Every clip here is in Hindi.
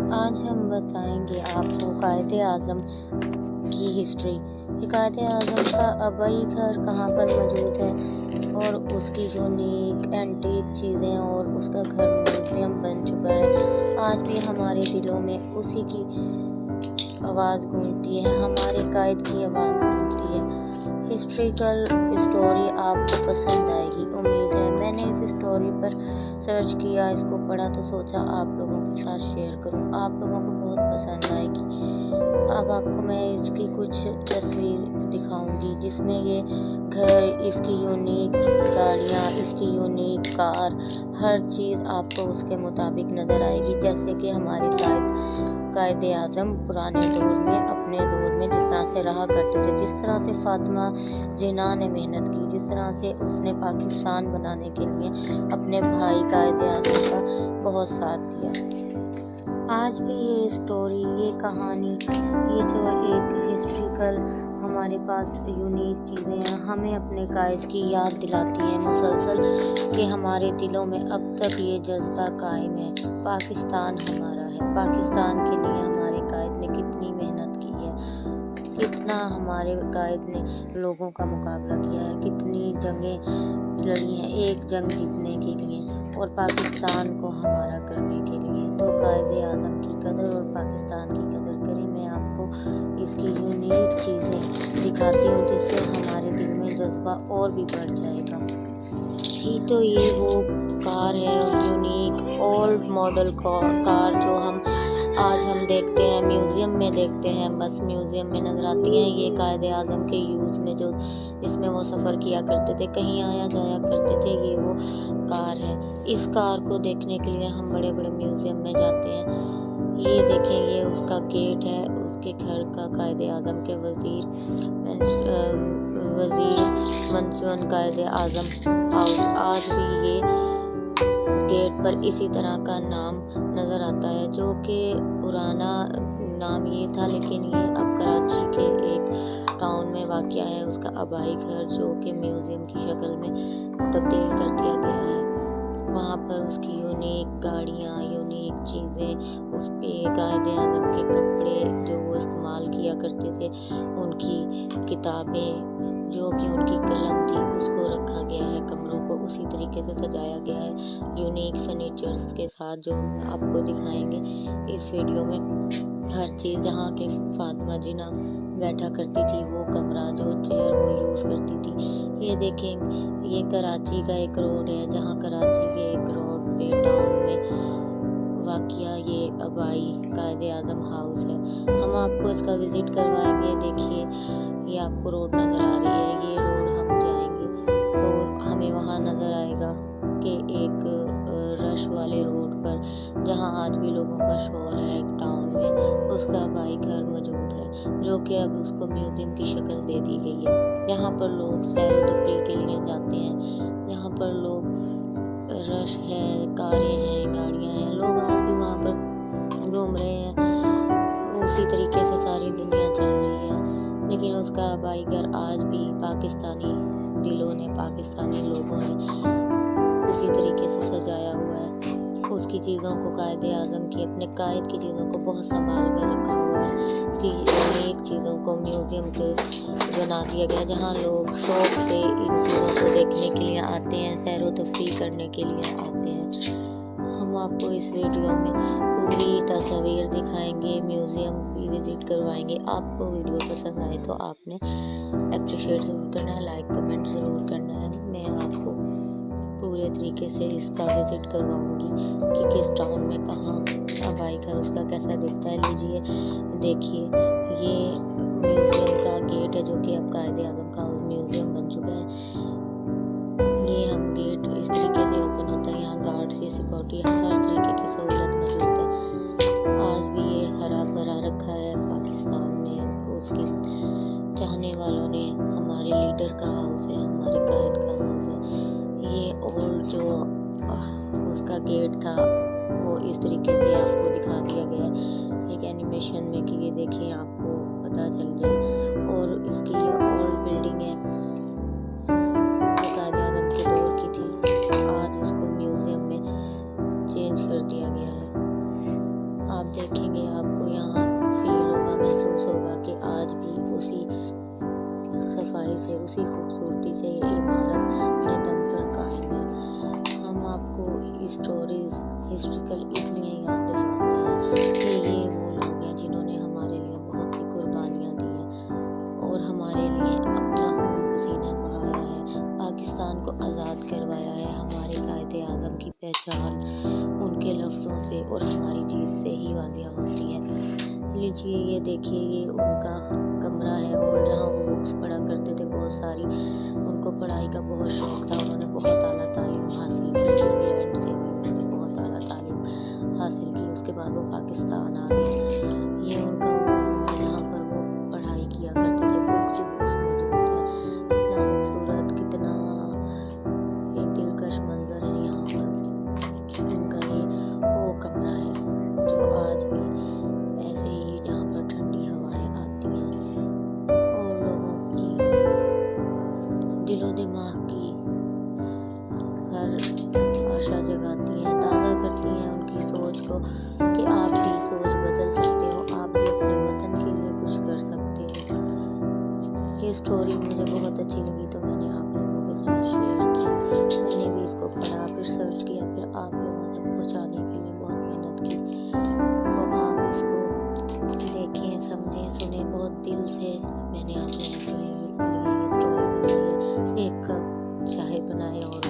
आज हम बताएंगे आपको कायद-ए-आज़म की हिस्ट्री। ये कायद-ए-आज़म का आबाई घर कहाँ पर मौजूद है और उसकी यूनिक एंटीक चीज़ें और उसका घर म्यूज़ियम बन चुका है। आज भी हमारे दिलों में उसी की आवाज़ गूंजती है, हमारे कायद की आवाज़ गूंजती है। हिस्ट्रिकल स्टोरी आपको पसंद आएगी, उम्मीद है। मैंने इस स्टोरी पर सर्च किया, इसको पढ़ा तो सोचा आप लोगों के साथ शेयर करूं। आप लोगों को बहुत पसंद आएगी। अब आपको मैं इसकी कुछ तस्वीर दिखाऊंगी जिसमें ये घर, इसकी यूनिक गाड़ियाँ, इसकी यूनिक कार, हर चीज़ आपको उसके मुताबिक नज़र आएगी। जैसे कि हमारे कायद-ए-आज़म पुराने दौर में, अपने दौर में जिस तरह से रहा करते थे, जिस तरह से फातिमा जिन्ना ने मेहनत की, जिस तरह से उसने पाकिस्तान बनाने के लिए अपने भाई कायद-ए-आज़म का बहुत साथ दिया। आज भी ये स्टोरी, ये कहानी, ये जो एक हिस्ट्रिकल हमारे पास यूनिक चीज़ें हैं, हमें अपने कायद की याद दिलाती हैं मुसलसल कि हमारे दिलों में अब तक ये जज्बा कायम है। पाकिस्तान हमारा है। पाकिस्तान के लिए हमारे कायद ने कितनी मेहनत की है, कितना हमारे कायद ने लोगों का मुकाबला किया है, कितनी जंगें लड़ी हैं एक जंग जीतने के लिए और पाकिस्तान को हमारा करने के लिए। तो कायद-ए-आज़म की कदर और पाकिस्तान की कदर करें। मैं आपको इसकी यूनिक चीज़ें दिखाती हूँ जिससे हमारे दिल में जज्बा और भी बढ़ जाएगा। जी, तो ये वो कार है, यूनिक ओल्ड मॉडल कार जो आज हम देखते हैं, म्यूज़ियम में देखते हैं, बस म्यूज़ियम में नज़र आती हैं। ये कायद-ए-आज़म के यूज़ में जो जिसमें वो सफ़र किया करते थे, कहीं आया जाया करते थे, ये वो कार है। इस कार को देखने के लिए हम बड़े बड़े म्यूज़ियम में जाते हैं। ये देखें, ये उसका गेट है, उसके घर का, कायद-ए-आज़म के वज़ीर मंसून कायद-ए-आज़म हाउस। आज भी ये गेट पर इसी तरह का नाम नज़र आता है, जो कि पुराना नाम ये था, लेकिन ये अब कराची के एक टाउन में वाक़या है। उसका आबाई घर जो कि म्यूज़ियम की शक्ल में तब्दील कर दिया गया है। वहाँ पर उसकी यूनिक गाड़ियाँ, यूनिक चीज़ें, उसके कायद-ए-आज़म के कपड़े जो वो इस्तेमाल किया करते थे, उनकी किताबें, जो भी उनकी कलम थी, उसको रखा गया है। कमरों को उसी तरीके से सजाया गया है यूनिक फर्नीचर्स के साथ, जो हम आपको दिखाएंगे इस वीडियो में। हर चीज़, जहाँ के फातिमा जिन्ना बैठा करती थी, वो कमरा, जो चेयर वो यूज़ करती थी। ये देखें, ये कराची का एक रोड है, जहाँ कराची के एक रोड पे टाउन में वाक़या ये आबाई कायद-ए-आज़म हाउस है। हम आपको इसका विज़िट करवाएंगे। देखिए, ये आपको रोड नज़र आ रही है। ये रोड हम जाएंगे तो हमें वहाँ नज़र आएगा कि एक रश वाले रोड पर, जहाँ आज भी लोगों का शोर है एक टाउन में, उसका आबाई घर मौजूद है, जो कि अब उसको म्यूज़ियम की शक्ल दे दी गई है। यहाँ पर लोग सैर व तफरीह के लिए जाते हैं। यहाँ पर लोग, रश है, कारें हैं, गाड़ियाँ हैं, लोग आज भी वहाँ पर घूम रहे हैं। उसी तरीके से सारी दुनिया चल रही है, लेकिन उसका आबाई घर आज भी पाकिस्तानी दिलों ने, पाकिस्तानी लोगों ने उसी तरीके से सजाया हुआ है। उसकी चीज़ों को, कायद-ए-आज़म की, अपने कायद की चीज़ों को बहुत संभाल कर रखा हुआ है। उसकी अनेक चीज़ों को म्यूज़ियम के बना दिया गया, जहाँ लोग शौक़ से इन चीज़ों को देखने के लिए आते हैं, सैर व तफरीह करने के लिए आते हैं। हम आपको इस वीडियो में पूरी तस्वीर दिखाएंगे, म्यूज़ियम भी विज़िट करवाएंगे। आपको वीडियो पसंद आए तो आपने अप्रिशिएट ज़रूर करना है, लाइक कमेंट ज़रूर करना है। मैं आपको पूरे तरीके से इसका विज़िट करवाऊंगी कि किस टाउन में, कहाँ आबाई घर उसका कैसा दिखता है। लीजिए, देखिए, ये म्यूज़ियम का गेट है, जो कि अब कायद-ए-आज़म का म्यूज़ियम बन चुका है। ये हम गेट इस तरीके से ओपन होता है। यहाँ गार्ड्स की सिक्योरिटी, हर तरीके की सहूलत मौजूद है। आज भी ये हरा भरा रखा है पाकिस्तान ने, उसके चाहने वालों ने। हमारे लीडर का हाउस है, हमारे कायद का हाउस है। ये ओल्ड जो उसका गेट था, वो इस तरीके से आपको दिखा दिया गया है एक एनिमेशन में, कि ये देखिए, आपको पता चल जाए। और इसकी ये ओल्ड बिल्डिंग है, जो कायद-ए-आज़म के दौर की थी, आज उसको म्यूज़ियम में चेंज कर दिया गया है। आप आप देखेंगे आपको यहाँ फील होगा, महसूस होगा कि आज भी उसी सफाई से, उसी खूबसूरती से ये इमारत अपने दम पर कायम है। हम आपको स्टोरीज हिस्ट्रिकल इसलिए याद दिलवाते हैं कि ये वो लोग हैं जिन्होंने हमारे लिए बहुत सी कुर्बानियाँ दी हैं और हमारे लिए अपना खून पसीना बहाया है, पाकिस्तान को आज़ाद करवाया है। हमारे कायदे आज़म की पहचान उनके लफ्ज़ों से और हमारी चीज़ से ही वाज़िया होती है। लीजिए ये देखिए, ये उनका कमरा है और जहाँ वो बुक्स पढ़ा करते थे बहुत सारी। उनको पढ़ाई का बहुत शौक़ था, उन्होंने बहुत आला तालीम हासिल की, इंग्लैंड से भी उन्होंने बहुत आला तालीम हासिल की। उसके बाद वो पाकिस्तान आ गए। ये उनका वो रूम है जहाँ पर वो पढ़ाई किया करते थे, बुक्स ही बुक्स मौजूद है। कितना खूबसूरत, कितना एक दिलकश मंजर है यहाँ पर। उनका ये वो कमरा है जो आज भी ऐसे ही, जहाँ पर ठंडी हवाएं आती हैं और लोगों की दिलो दिमाग की हर आशा जगाती हैं, ताज़ा करती हैं उनकी सोच को कि आप भी सोच बदल सकते हो, आप भी अपने वतन के लिए कुछ कर सकते हो। ये स्टोरी मुझे बहुत अच्छी लगी तो मैंने आप लोगों के साथ शेयर की। मैंने भी इसको पढ़ा, फिर सर्च किया, फिर आप लोगों तक पहुँचाने के लिए बहुत मेहनत की। तो आप इसको देखें, समझें, सुने बहुत दिल से। मैंने आप लोगों के लिए ये स्टोरी बनाई है। एक कप चाय बनाए और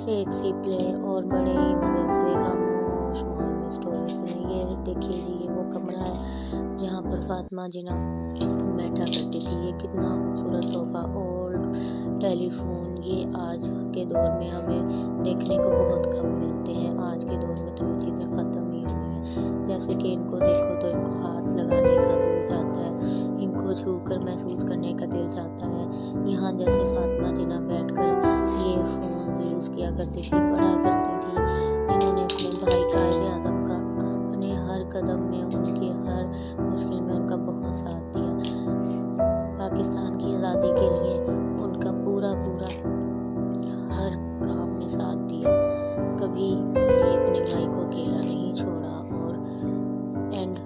एक सिप लें और बड़े ही मज़े से खामोश माहौल में स्टोरी सुने। ये देखिए जी, ये वो कमरा है जहाँ पर फातिमा जिन्ना बैठा करती थी। ये कितना खूबसूरत सोफ़ा, ओल्ड टेलीफोन, ये आज के दौर में हमें देखने को बहुत कम मिलते हैं। आज के दौर में तो ये चीज़ें ख़त्म ही हो गई हैं। जैसे कि इनको देखो तो इनको हाथ लगाने का दिल चाहता है, इनको छू कर महसूस करने का दिल चाहता है। यहाँ जैसे फातिमा जिन्ना बैठकर ये फ़ोन यूज़ किया करती थी, पढ़ा करती थी, जिन्होंने अपने भाई कायदे आज़म का अपने हर कदम में, उनके हर मुश्किल में उनका बहुत साथ दिया। पाकिस्तान की आज़ादी के लिए उनका पूरा हर काम में साथ दिया। कभी ये अपने भाई को अकेला नहीं छोड़ा और एंड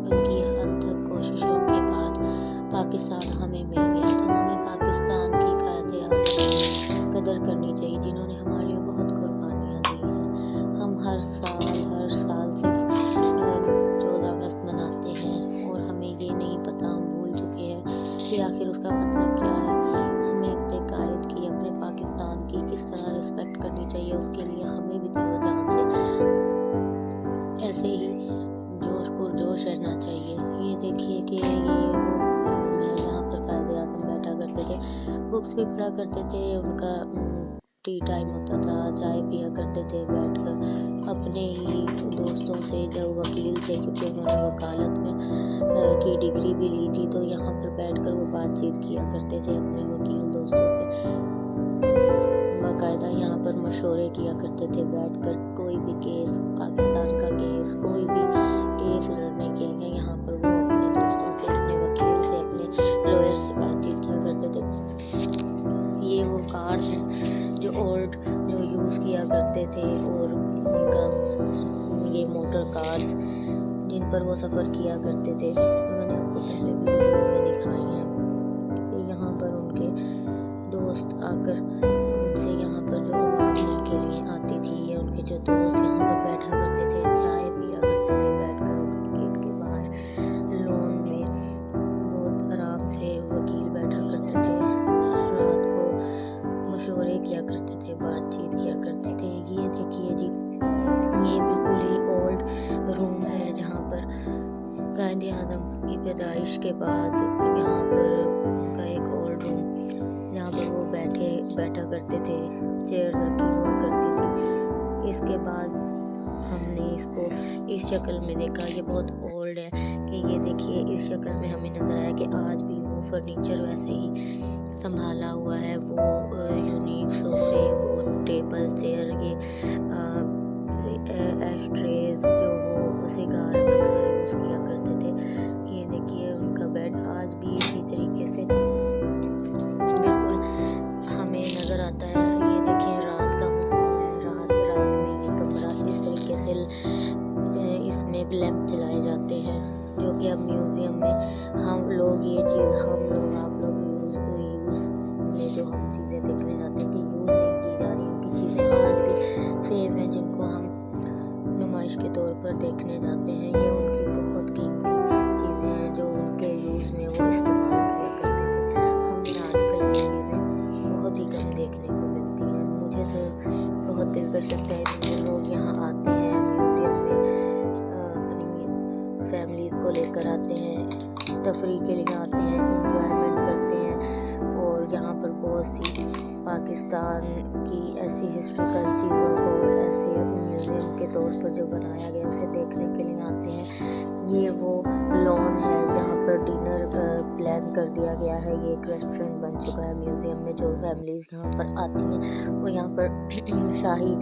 उनकी अनथक कोशिशों के बाद पाकिस्तान हमें मिल गया। तो हमें पाकिस्तान की कायदे आज़म की कदर करनी चाहिए जिन्होंने हमारे लिए बहुत कुर्बानियाँ दी हैं। हम हर साल सिर्फ 14 अगस्त मनाते हैं और हमें ये नहीं पता, हम भूल चुके हैं कि आखिर उसका मतलब क्या है। हमें अपने कायद की, अपने पाकिस्तान की किस तरह रिस्पेक्ट करनी चाहिए, उसके लिए हमें भी दिलो जान से ऐसे ही जोश पुरजोश रहना चाहिए। ये देखिए कि ये वो रूम है जहाँ पर कायदे आज़म बैठा करते थे, बुक्स भी पढ़ा करते थे। उनका टी टाइम होता था, चाय पिया करते थे बैठकर अपने ही दोस्तों से जो वकील थे, क्योंकि उन्होंने वकालत में की डिग्री भी ली थी। तो यहाँ पर बैठकर वो बातचीत किया करते थे अपने वकील दोस्तों से, बाकायदा यहाँ पर मशवरे किया करते थे बैठकर। कोई भी केस, पाकिस्तान का केस, कोई भी केस लड़ने के लिए यहाँ पर वो अपने दोस्तों से, अपने वकील से, अपने लॉयर से बातचीत किया करते थे। ये वो कार्स हैं जो ओल्ड जो यूज़ किया करते थे और उनका ये मोटर कार्स जिन पर वो सफ़र किया करते थे, तो मैंने आपको पहले भी वीडियो में दिखाई हैं कि यहाँ पर उनके दोस्त आकर उनसे यहाँ पर जो आवाम उनके लिए आती थी, या उनके जो दोस्त यहाँ पर बैठा करते थे, चाय पिया करते थे बैठकर उनके गेट के बाहर लॉन में। बहुत आराम से वकील बैठा करते थे, रात को मशवरे किया करते थे, बातचीत किया करते थे। ये देखिए जी, ये बिल्कुल ही ओल्ड रूम है जहाँ पर कायदे आज़म की पैदाइश के बाद यहाँ पर उनका एक ओल्ड रूम जहाँ पर वो बैठा करते थे, चेयर रखी हुआ करती थी। इसके बाद हमने इसको इस शक्ल में देखा, ये बहुत ओल्ड है कि ये देखिए इस शक्ल में हमें नज़र आया कि आज भी वो फर्नीचर वैसे ही संभाला हुआ है। वो यूनिक सोफे, वो टेबल चेयर, ये एशट्रेज जो वो सिगार अक्सर यूज़ किया करते थे। ये देखिए उनका बेड आज भी इसी तरीके से बिल्कुल हमें नज़र आता है। ये देखिए रात का माहौल है, रात में ये कमरा इस तरीके से में लैंप जलाए जाते हैं, जो कि अब म्यूज़ियम में हम लोग ये चीज़ आप लोग यूज़ में जो हम चीज़ें देखने जाते हैं कि यूज़ नहीं की जा रही, उनकी चीज़ें आज भी सेफ हैं, जिनको हम नुमाइश के तौर पर देखने जाते हैं। ये उनकी बहुत कीमती चीज़ें हैं जो उनके यूज़ में वो इस्तेमाल किया करते थे। हमें आजकल ये चीज़ें बहुत ही कम देखने को मिलती हैं। मुझे तो बहुत दिलकश लगता है कि लोग यहाँ आते हैं म्यूज़ियम में, अपनी फैमिलीज़ को लेकर आते हैं, तफरीह के लिए आते हैं, इंजॉयमेंट करते हैं। और यहाँ पर बहुत सी पाकिस्तान की ऐसी हिस्ट्रिकल चीज़ों को ऐसे म्यूज़ियम के तौर पर जो बनाया गया उसे देखने के लिए आते हैं। ये वो लॉन है जहाँ पर डिनर प्लान कर दिया गया है। ये एक रेस्टोरेंट बन चुका है म्यूज़ियम में। जो फैमिलीज़ यहाँ पर आती हैं वो यहाँ पर शाही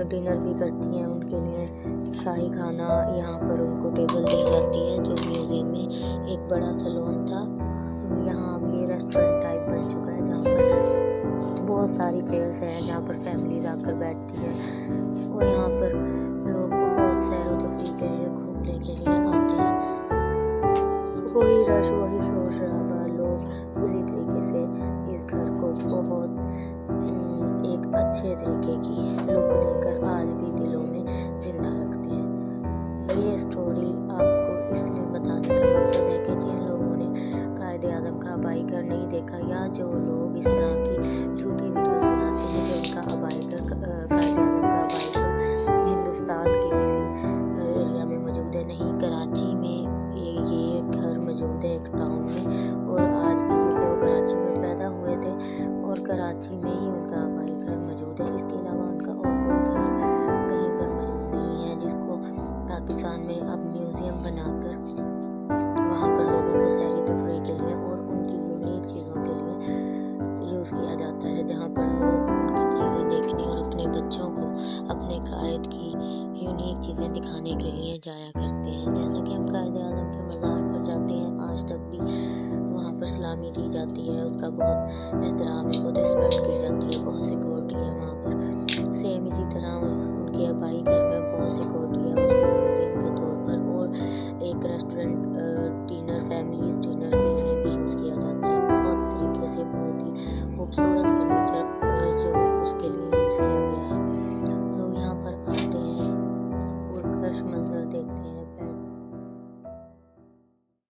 डिनर भी करती हैं। उनके लिए शाही खाना यहाँ पर उनको टेबल दी जाती है। जो म्यूज़ियम में एक बड़ा सा लॉन था, यहाँ अब ये रेस्टोरेंट टाइप बन चुका है जहाँ पर बहुत सारी चेयर्स हैं जहाँ पर फैमिलीज आकर बैठती है। और यहाँ पर लोग बहुत सैर व तफरीह के लिए घूमने के लिए आते हैं। वही रश, वही शोर शराबा, लोग उसी तरीके से इस घर को बहुत एक अच्छे तरीके की लुक देकर आज भी दिलों में जिंदा रखते हैं। ये स्टोरी आपको इसलिए बताने का मकसद है कि जिन लोगों ने कायदे आज़म का अबाई घर नहीं देखा, या जो लोग इस तरह की झूठी वीडियोस बनाते हैं कि उनका अबाई घर कायदे आज़म का अबाई घर हिंदुस्तान के किसी एरिया में मौजूद है, नहीं, कराची में ये घर मौजूद है, एक टाउन में। और आज भी क्योंकि वो कराची में पैदा हुए थे और कराची में ही उनका अबाई घर मौजूद है, इसके अलावा उनका और कोई घर कहीं पर मौजूद नहीं है, जिसको पाकिस्तान में अब म्यूज़ियम बनाकर वहाँ पर लोगों को सैरी तफरीह के लिए और उनकी यूनिक चीज़ों के लिए यूज़ किया जाता है, जहाँ पर लोग उनकी चीज़ें देखने और अपने बच्चों को अपने कायद की यूनिक चीज़ें दिखाने के लिए जाया करते हैं। जैसा कि हम कायदे आज़म के मज़ार पर जाते हैं, आज तक भी वहाँ पर सलामी दी जाती है, उसका बहुत एहतराम है, बहुत रिस्पेक्ट